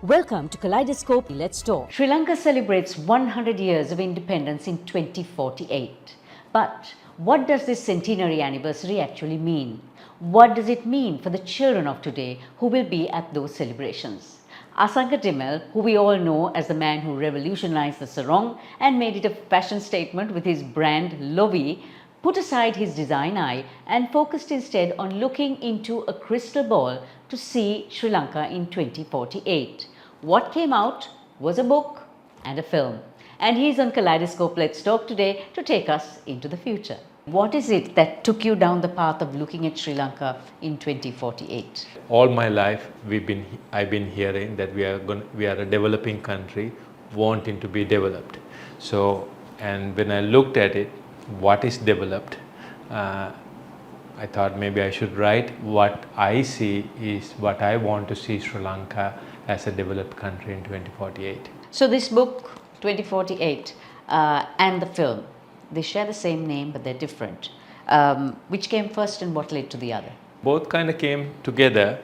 Welcome to Kaleidoscope. Let's talk. Sri Lanka celebrates 100 years of independence in 2048. But what does this centenary anniversary actually mean? What does it mean for the children of today who will be at those celebrations? Asanka de Mel, who we all know as the man who revolutionized the sarong and made it a fashion statement with his brand Lovi, put aside his design eye and focused instead on looking into a crystal ball to see Sri Lanka in 2048. What came out was a book and a film. And he's on Kaleidoscope Let's Talk today to take us into the future. What is it that took you down the path of looking at Sri Lanka in 2048? All my life, I've been hearing that we are a developing country wanting to be developed. So, and when I looked at it, what is developed, I thought maybe I should write what I see is what I want to see Sri Lanka as a developed country in 2048. So this book, 2048, and the film, they share the same name but they're different. Which came first and what led to the other? Both kind of came together.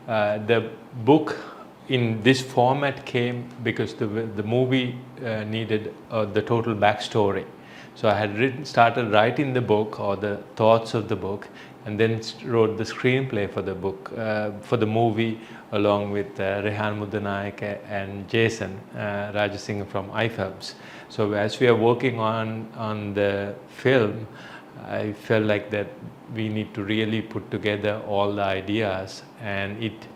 The book in this format came because the movie needed the total backstory. So I had started writing the book or the thoughts of the book, and then wrote the screenplay for the book, for the movie, along with Rehan Mudanayake and Jason Rajasinghe from iFilms. So as we are working on the film, I felt like that we need to really put together all the ideas, and it,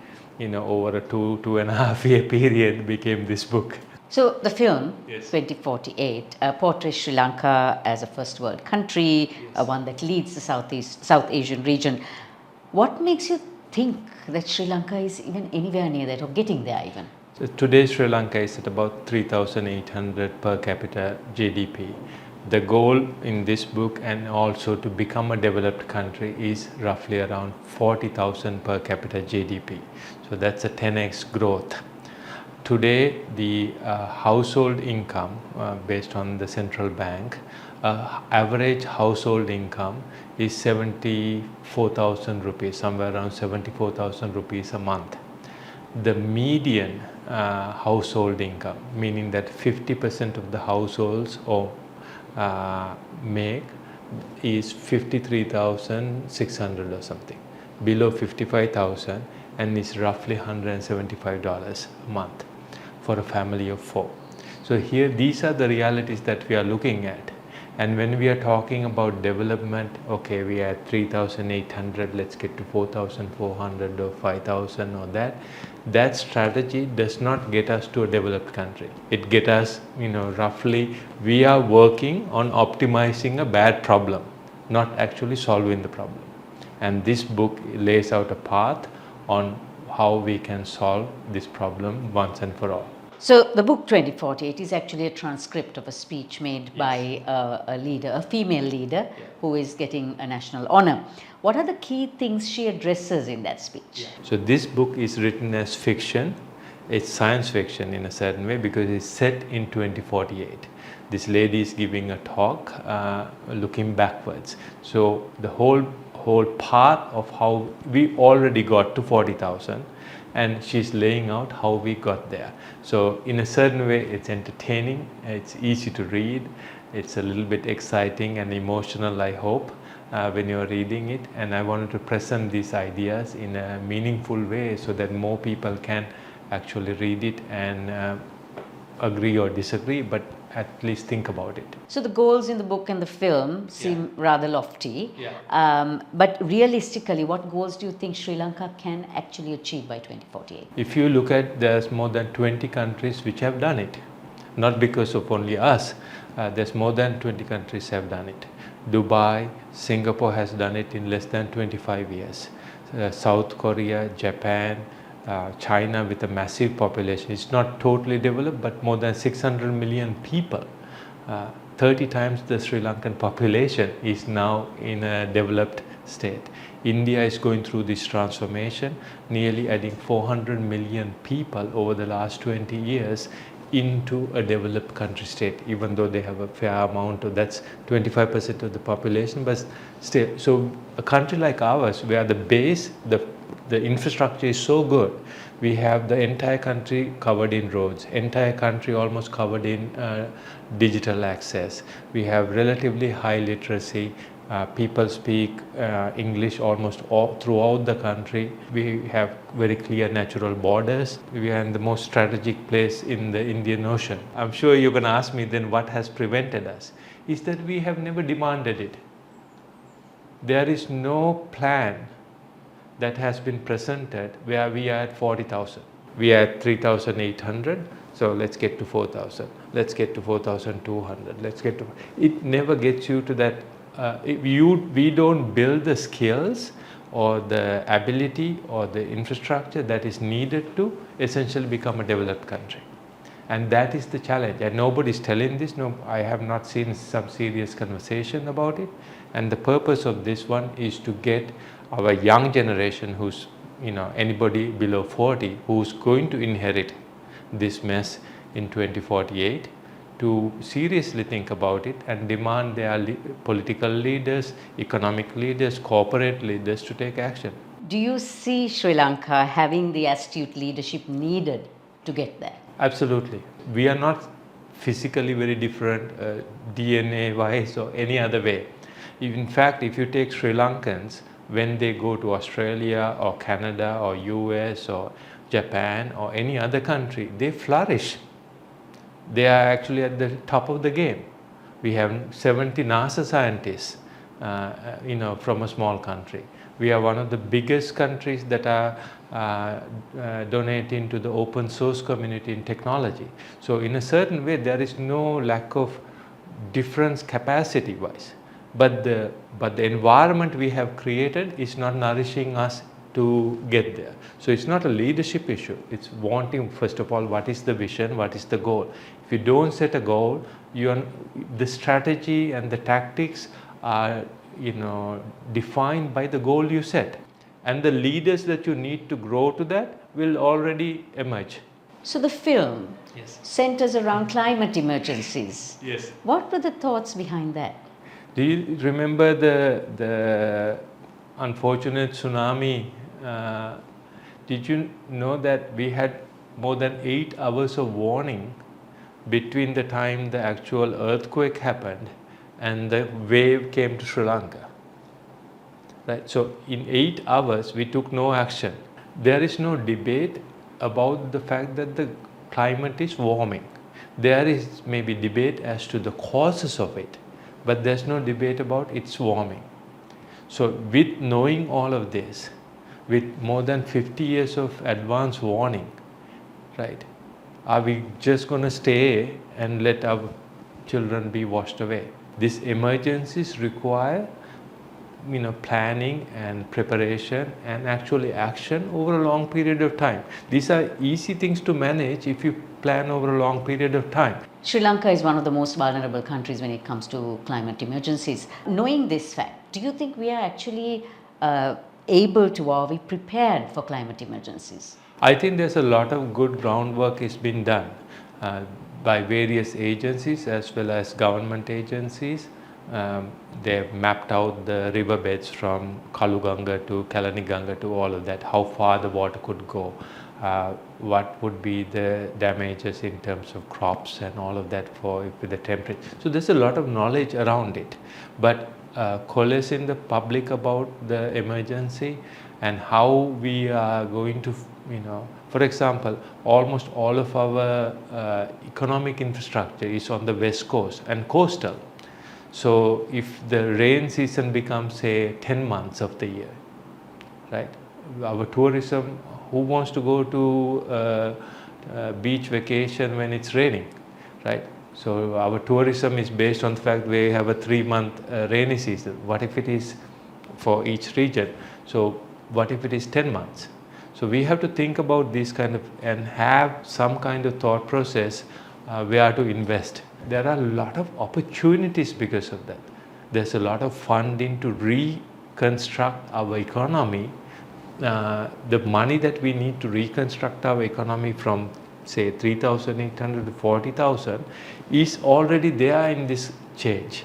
over a 2.5 year period became this book. So the film, Yes. 2048, portrays Sri Lanka as a first world country, one that leads the South Asian region. What makes you think that Sri Lanka is even anywhere near that or getting there even? So today Sri Lanka is at about 3,800 per capita GDP. The goal in this book and also to become a developed country is roughly around 40,000 per capita GDP. So that's a 10x growth. Today, the household income based on the central bank, average household income is 74,000 rupees, somewhere around 74,000 rupees a month. The median household income, meaning that 50% of the households make is 53,600 or something, below 55,000, and is roughly $175 a month for a family of 4. So here, these are the realities that we are looking at. And when we are talking about development, okay, we are at 3,800, let's get to 4,400 or 5,000 or that strategy does not get us to a developed country. It gets us, roughly, we are working on optimizing a bad problem, not actually solving the problem. And this book lays out a path on how we can solve this problem once and for all. So the book 2048 is actually a transcript of a speech made by a leader, a female leader, who is getting a national honor. What are the key things she addresses in that speech? So this book is written as fiction. It's science fiction in a certain way because it's set in 2048. This lady is giving a talk looking backwards. So the whole path of how we already got to 40,000, and she's laying out how we got there. So in a certain way, it's entertaining, it's easy to read, it's a little bit exciting and emotional, I hope, when you're reading it. And I wanted to present these ideas in a meaningful way so that more people can actually read it and agree or disagree, but at least think about it. So the goals in the book and the film seem rather lofty. Yeah. But realistically, what goals do you think Sri Lanka can actually achieve by 2048? If you look at, there's more than 20 countries which have done it. Not because of only us. There's more than 20 countries have done it. Dubai, Singapore has done it in less than 25 years. South Korea, Japan, China with a massive population. It's not totally developed, but more than 600 million people. 30 times the Sri Lankan population is now in a developed state. India is going through this transformation, nearly adding 400 million people over the last 20 years into a developed country state, even though they have a fair amount of, that's 25% of the population, but still. So a country like ours, where the base, the the infrastructure is so good. We have the entire country covered in roads, entire country almost covered in digital access. We have relatively high literacy. People speak English almost throughout the country. We have very clear natural borders. We are in the most strategic place in the Indian Ocean. I'm sure you're going to ask me then what has prevented us? Is that we have never demanded it. There is no plan that has been presented where we are at 40,000. We are at 3,800, so let's get to 4,000. Let's get to 4,200. Let's get to. It never gets you to that. We don't build the skills or the ability or the infrastructure that is needed to essentially become a developed country. And that is the challenge. And nobody is telling this. No, I have not seen some serious conversation about it. And the purpose of this one is to get our young generation, who's anybody below 40, who's going to inherit this mess in 2048, to seriously think about it and demand their political leaders, economic leaders, corporate leaders to take action. Do you see Sri Lanka having the astute leadership needed to get there? Absolutely. We are not physically very different DNA-wise or any other way. In fact, if you take Sri Lankans, when they go to Australia or Canada or US or Japan or any other country, they flourish. They are actually at the top of the game. We have 70 NASA scientists, from a small country. We are one of the biggest countries that are donating to the open source community in technology. So in a certain way, there is no lack of difference capacity-wise. But the environment we have created is not nourishing us to get there. So it's not a leadership issue. It's wanting, first of all, what is the vision, what is the goal. If you don't set a goal, the strategy and the tactics are defined by the goal you set. And the leaders that you need to grow to that will already emerge. So the film centers around climate emergencies. Yes. What were the thoughts behind that? Do you remember the unfortunate tsunami? Did you know that we had more than 8 hours of warning between the time the actual earthquake happened and the wave came to Sri Lanka? Right. So in 8 hours we took no action. There is no debate about the fact that the climate is warming. There is maybe debate as to the causes of it, but there's no debate about its warming. So with knowing all of this, with more than 50 years of advance warning, right, are we just going to stay and let our children be washed away? These emergencies require planning and preparation and actually action over a long period of time. These are easy things to manage if you plan over a long period of time. Sri Lanka is one of the most vulnerable countries when it comes to climate emergencies. Knowing this fact, do you think we are actually able to, or are we prepared for climate emergencies? I think there's a lot of good groundwork is being done by various agencies as well as government agencies. They've mapped out the riverbeds from Kaluganga to Kalaniganga to all of that, how far the water could go, what would be the damages in terms of crops and all of that with the temperature. So there's a lot of knowledge around it, but coalescing the public about the emergency and how we are going to, for example, almost all of our economic infrastructure is on the west coast and coastal. So if the rain season becomes, say, 10 months of the year, right? Our tourism, who wants to go to beach vacation when it's raining, right? So our tourism is based on the fact we have a 3-month rainy season. What if it is for each region? So what if it is 10 months? So we have to think about this kind of and have some kind of thought process where to invest. There are a lot of opportunities because of that. There's a lot of funding to reconstruct our economy. The money that we need to reconstruct our economy from, say, 3,800 to 40,000 is already there in this change.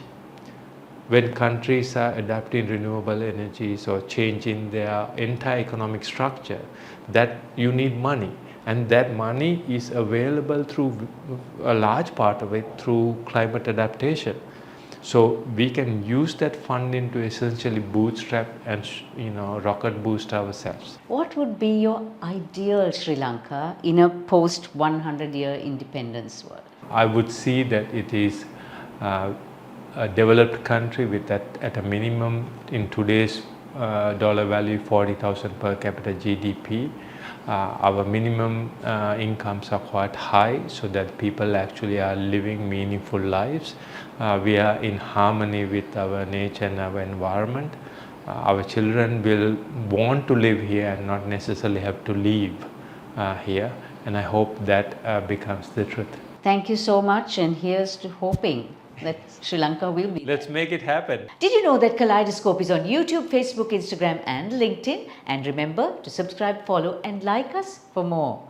when countries are adapting renewable energies or changing their entire economic structure, that you need money, and that money is available through a large part of it through climate adaptation. So we can use that funding to essentially bootstrap and rocket boost ourselves. What would be your ideal Sri Lanka in a post 100-year independence world? I would see that it is a developed country with that at a minimum in today's dollar value 40,000 per capita GDP. Our minimum incomes are quite high, so that people actually are living meaningful lives. We are in harmony with our nature and our environment. Our children will want to live here and not necessarily have to leave here, and I hope that becomes the truth. Thank you so much, and here's to hoping that Sri Lanka will be. Let's make it happen. Did you know that Kaleidoscope is on YouTube, Facebook, Instagram, and LinkedIn? And remember to subscribe, follow, and like us for more.